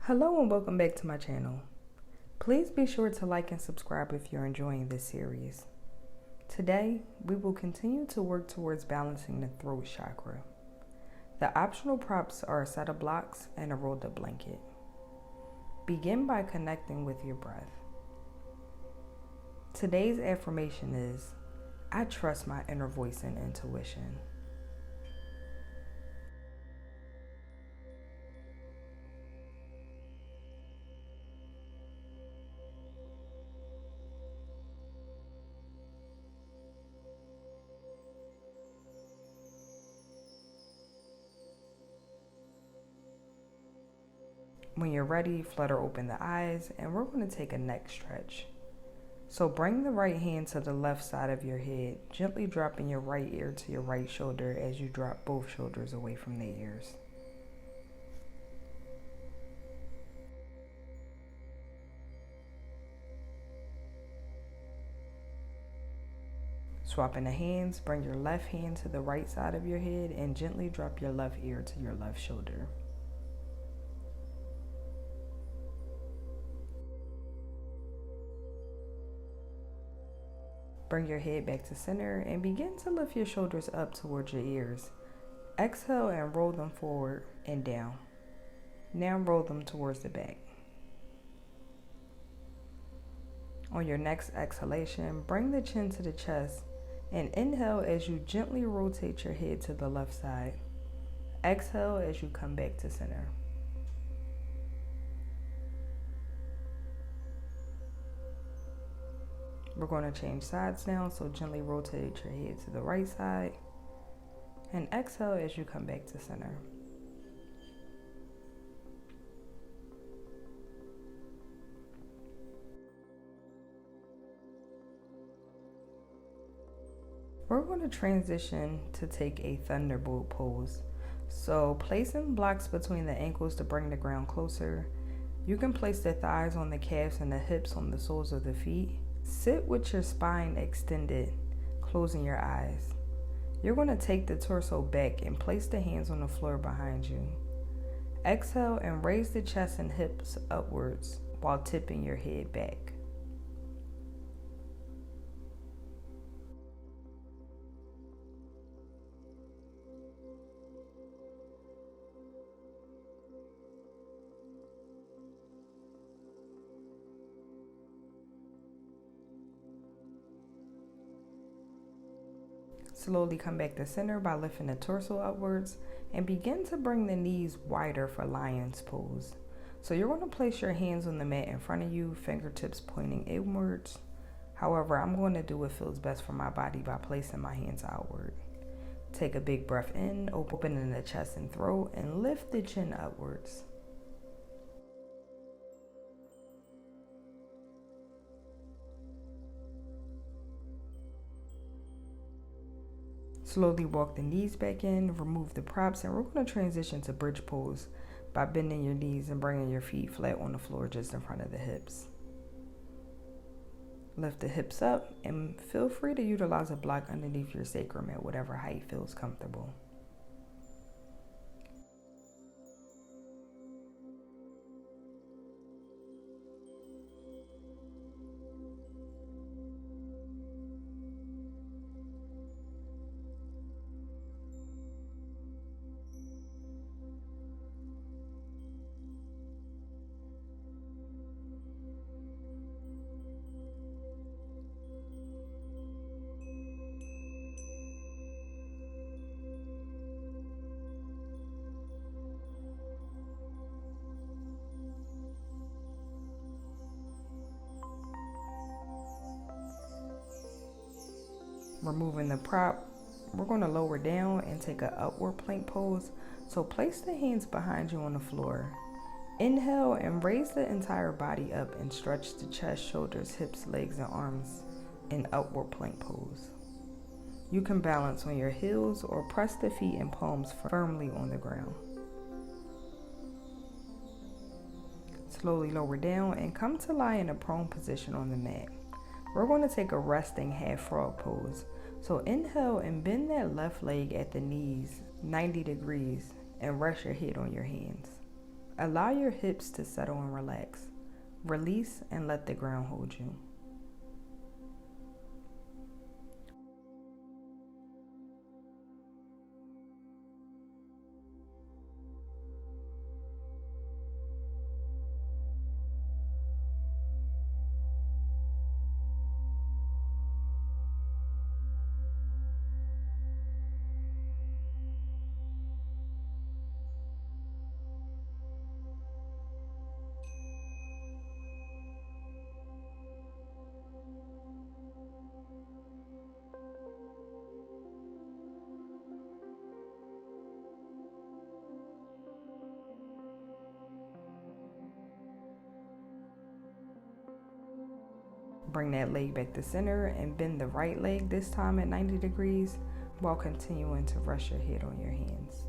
Hello and welcome back to my channel. Please be sure to like and subscribe if you're enjoying this series. Today, we will continue to work towards balancing the throat chakra. The optional props are a set of blocks and a rolled up blanket. Begin by connecting with your breath. Today's affirmation is, I trust my inner voice and intuition. When you're ready, flutter open the eyes, and we're going to take a neck stretch. So bring the right hand to the left side of your head, gently dropping your right ear to your right shoulder as you drop both shoulders away from the ears. Swapping the hands, bring your left hand to the right side of your head and gently drop your left ear to your left shoulder. Bring your head back to center and begin to lift your shoulders up towards your ears. Exhale and roll them forward and down. Now roll them towards the back. On your next exhalation, bring the chin to the chest and inhale as you gently rotate your head to the left side. Exhale as you come back to center. We're going to change sides now, so gently rotate your head to the right side and exhale as you come back to center. We're going to transition to take a thunderbolt pose. So placing blocks between the ankles to bring the ground closer. You can place the thighs on the calves and the hips on the soles of the feet. Sit with your spine extended, closing your eyes. You're going to take the torso back and place the hands on the floor behind you. Exhale and raise the chest and hips upwards while tipping your head back. Slowly come back to center by lifting the torso upwards and begin to bring the knees wider for lion's pose. So you're going to place your hands on the mat in front of you, fingertips pointing inwards. However, I'm going to do what feels best for my body by placing my hands outward. Take a big breath in, opening the chest and throat, and lift the chin upwards. Slowly walk the knees back in, remove the props, and we're going to transition to bridge pose by bending your knees and bringing your feet flat on the floor just in front of the hips. Lift the hips up and feel free to utilize a block underneath your sacrum at whatever height feels comfortable. Removing the prop, we're going to lower down and take an upward plank pose. So place the hands behind you on the floor. Inhale and raise the entire body up and stretch the chest, shoulders, hips, legs, and arms in upward plank pose. You can balance on your heels or press the feet and palms firmly on the ground. Slowly lower down and come to lie in a prone position on the mat. We're going to take a resting half frog pose. So inhale and bend that left leg at the knees 90 degrees and rest your head on your hands. Allow your hips to settle and relax. Release and let the ground hold you. Bring that leg back to center and bend the right leg, this time at 90 degrees, while continuing to rest your head on your hands.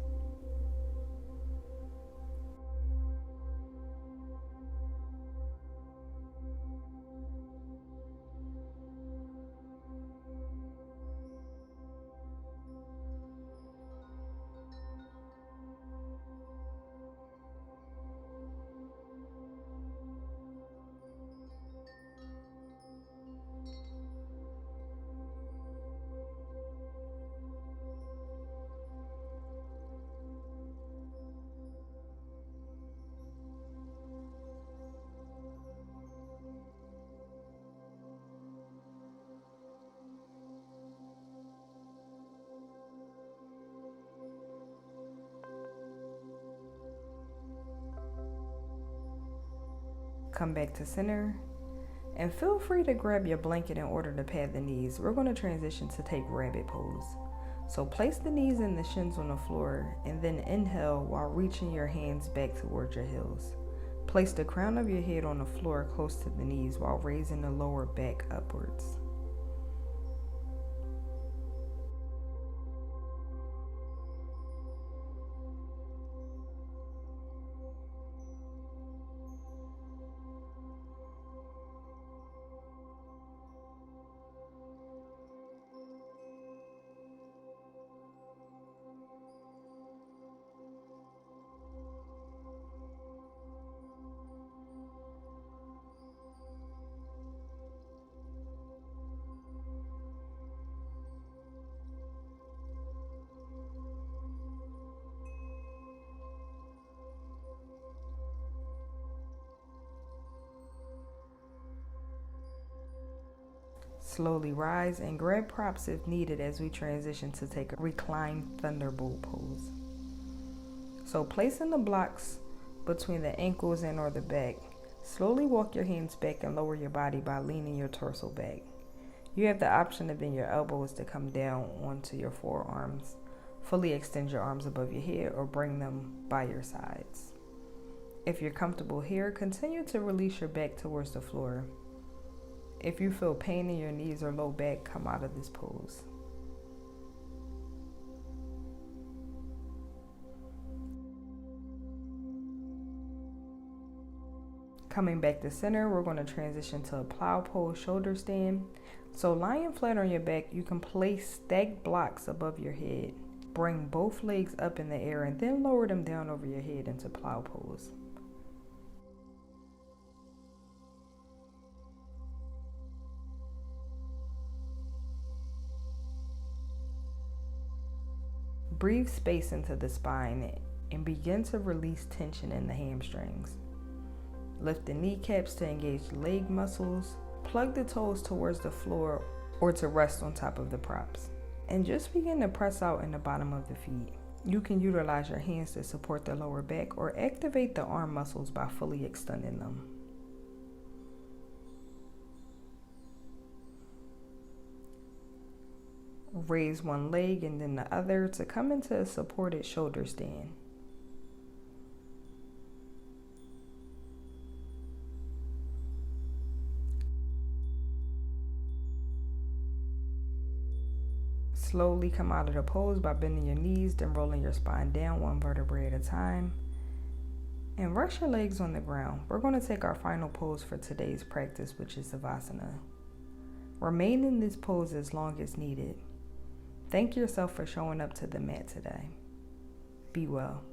Come back to center and feel free to grab your blanket in order to pad the knees. We're going to transition to take rabbit pose. So place the knees and the shins on the floor and then inhale while reaching your hands back towards your heels. Place the crown of your head on the floor close to the knees while raising the lower back upwards. Slowly rise and grab props if needed as we transition to take a reclined thunderbolt pose. So placing the blocks between the ankles and or the back, slowly walk your hands back and lower your body by leaning your torso back. You have the option to bend your elbows to come down onto your forearms. Fully extend your arms above your head or bring them by your sides. If you're comfortable here, continue to release your back towards the floor. If you feel pain in your knees or low back, come out of this pose. Coming back to center, we're going to transition to a plow pose shoulder stand. So lying flat on your back, you can place stacked blocks above your head. Bring both legs up in the air and then lower them down over your head into plow pose. Breathe space into the spine and begin to release tension in the hamstrings. Lift the kneecaps to engage the leg muscles. Plug the toes towards the floor or to rest on top of the props. And just begin to press out in the bottom of the feet. You can utilize your hands to support the lower back or activate the arm muscles by fully extending them. Raise one leg and then the other to come into a supported shoulder stand. Slowly come out of the pose by bending your knees, then rolling your spine down one vertebrae at a time. And rest your legs on the ground. We're going to take our final pose for today's practice, which is Savasana. Remain in this pose as long as needed. Thank yourself for showing up to the mat today. Be well.